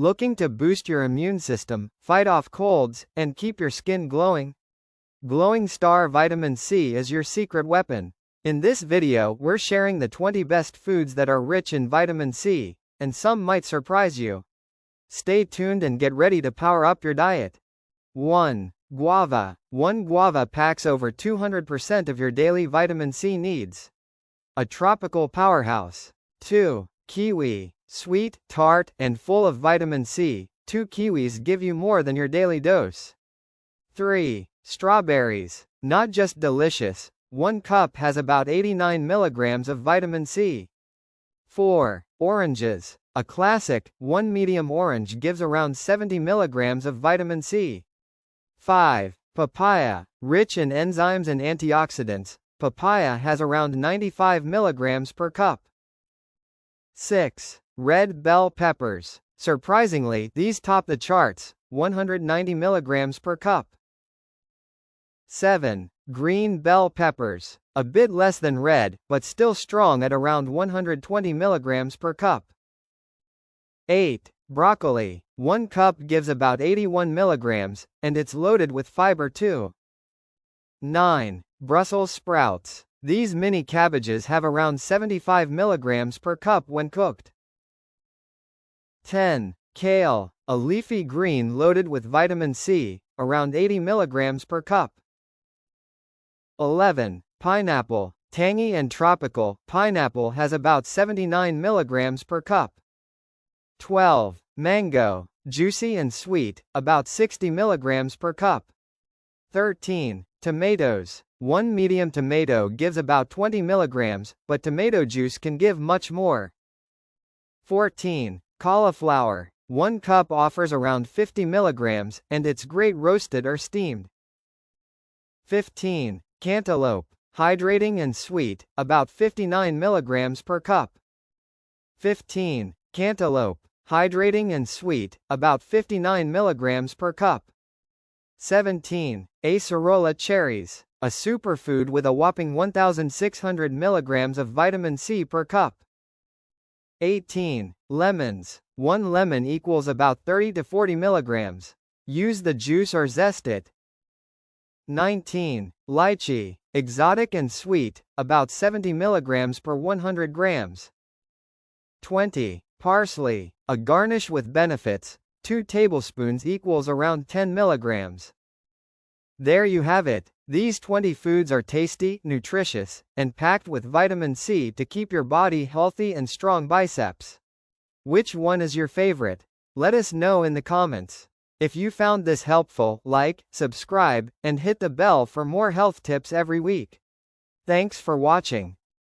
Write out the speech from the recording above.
Looking to boost your immune system, fight off colds, and keep your skin glowing? Glowing Star Vitamin C is your secret weapon. In this video, we're sharing the 20 best foods that are rich in vitamin C, and some might surprise you. Stay tuned and get ready to power up your diet. 1. Guava. 1 guava packs over 200% of your daily vitamin C needs. A tropical powerhouse. 2. Kiwi. Sweet, tart, and full of vitamin C, 2 kiwis give you more than your daily dose. 3. Strawberries. Not just delicious, 1 cup has about 89 milligrams of vitamin C. 4. Oranges. A classic, 1 medium orange gives around 70 milligrams of vitamin C. 5. Papaya. Rich in enzymes and antioxidants, papaya has around 95 milligrams per cup. 6. Red bell peppers. Surprisingly, these top the charts, 190 milligrams per cup. 7. Green bell peppers. A bit less than red, but still strong at around 120 milligrams per cup. 8. Broccoli. 1 cup gives about 81 milligrams, and it's loaded with fiber too. 9. Brussels sprouts. These mini cabbages have around 75 milligrams per cup when cooked. 10. Kale. A leafy green loaded with vitamin C, around 80 milligrams per cup. 11. Pineapple. Tangy and tropical, pineapple has about 79 milligrams per cup. 12. Mango. Juicy and sweet, about 60 milligrams per cup. 13. Tomatoes. 1 medium tomato gives about 20 milligrams, but tomato juice can give much more. 14. Cauliflower. 1 cup offers around 50 milligrams, and it's great roasted or steamed. 15. Cantaloupe. Hydrating and sweet, about 59 milligrams per cup. 15. Cantaloupe. Hydrating and sweet, about 59 milligrams per cup. 17. Acerola cherries. A superfood with a whopping 1,600 milligrams of vitamin C per cup. 18. Lemons. 1 lemon equals about 30 to 40 milligrams. Use the juice or zest it. 19. Lychee. Exotic and sweet, about 70 milligrams per 100 grams. 20. Parsley. A garnish with benefits, 2 tablespoons equals around 10 milligrams. There you have it. These 20 foods are tasty, nutritious, and packed with vitamin C to keep your body healthy and strong biceps. Which one is your favorite? Let us know in the comments. If you found this helpful, like, subscribe, and hit the bell for more health tips every week. Thanks for watching.